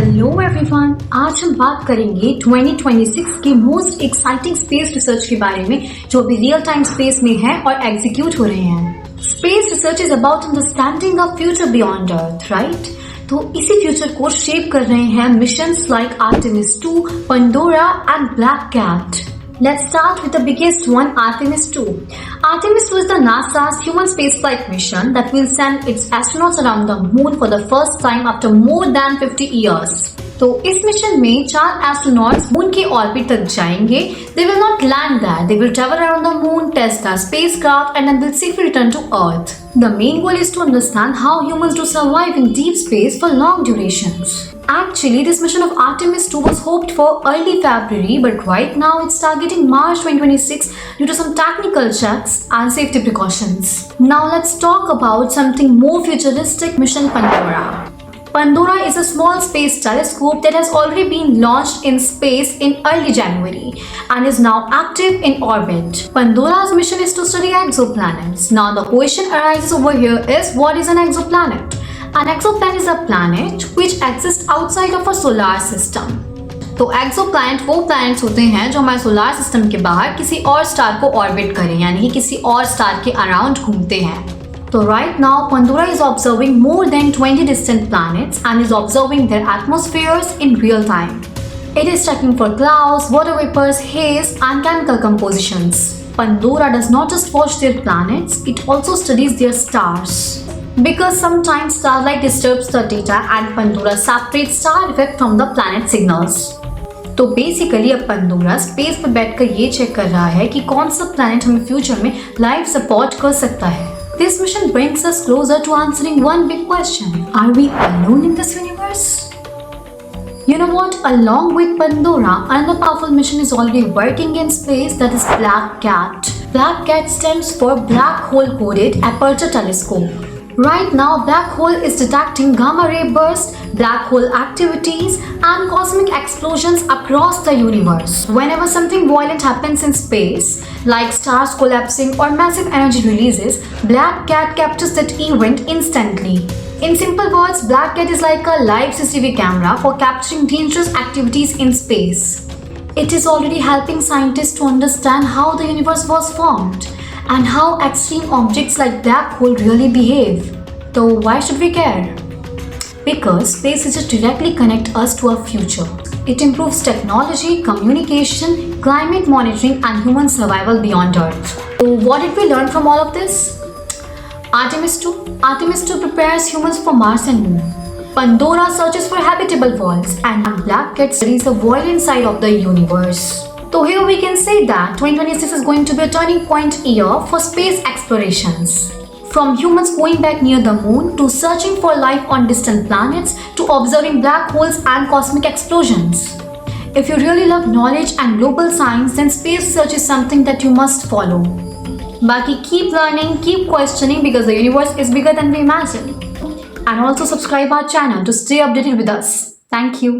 Hello everyone, आज हम बात करेंगे 2026 के मोस्ट एक्साइटिंग स्पेस रिसर्च के बारे में जो अभी रियल टाइम स्पेस में है और एग्जीक्यूट हो रहे हैं। Space research is about understanding a future beyond earth, right? तो इसी फ्यूचर को शेप कर रहे हैं missions like Artemis 2, Pandora and black cat. Let's start with the biggest one, Artemis 2. Artemis 2 is the NASA's human spaceflight mission that will send its astronauts around the moon for the first time after more than 50 years. तो इस mission में 4 astronauts moon के orbit तक जाएंगे. They will not land there. They will travel around the moon, test the spacecraft, and then will safely return to Earth. The main goal is to understand how humans do survive in deep space for long durations. Actually, this mission of Artemis 2 was hoped for early February, but right now it's targeting March 2026 due to some technical checks and safety precautions. Now let's talk about something more futuristic, Mission Pandora. Pandora is a small space telescope that has already been launched in space in early January and is now active in orbit. Pandora's mission is to study exoplanets. Now the question arises over here is, what is an exoplanet? An exoplanet is a planet which exists outside of a solar system. तो exoplanet वो planets होते हैं जो हमारे solar system के बाहर किसी और स्टार को ऑर्बिट करें, यानी कि किसी और स्टार के अराउंड घूमते हैं. So right now, Pandora is observing more than 20 distant planets and is observing their atmospheres in real time. It is checking for clouds, water vapors, haze, and chemical compositions. Pandora does not just watch their planets, it also studies their stars. Because sometimes starlight disturbs the data and Pandora separates star effect from the planet signals. तो basically अब Pandora space पर बैठकर ये check कर रहा है कि कौन सा प्लैनेट हमें फ्यूचर में लाइफ सपोर्ट कर सकता है. This mission brings us closer to answering one big question. Are we alone in this universe? You know what? Along with Pandora, another powerful mission is already working in space, that is Black Cat. Black Cat stands for Black Hole Coded Aperture Telescope. Right now, Black Hole is detecting gamma ray bursts, black hole activities, and cosmic explosions across the universe. Whenever something violent happens in space, like stars collapsing or massive energy releases, Black Cat captures that event instantly. In simple words, Black Cat is like a live CCTV camera for capturing dangerous activities in space. It is already helping scientists to understand how the universe was formed and how extreme objects like black hole really behave. So why should we care? Because space is just directly connect us to our future. It improves technology, communication, climate monitoring, and human survival beyond Earth. So what did we learn from all of this? Artemis 2. Artemis 2 prepares humans for Mars and Moon. Pandora searches for habitable worlds, and Black Cat studies the violent side of the universe. So here we can say that 2026 is going to be a turning point year for space explorations. From humans going back near the moon to searching for life on distant planets to observing black holes and cosmic explosions. If you really love knowledge and global science, then space research is something that you must follow. Baki, keep learning, keep questioning because the universe is bigger than we imagine. And also subscribe our channel to stay updated with us. Thank you.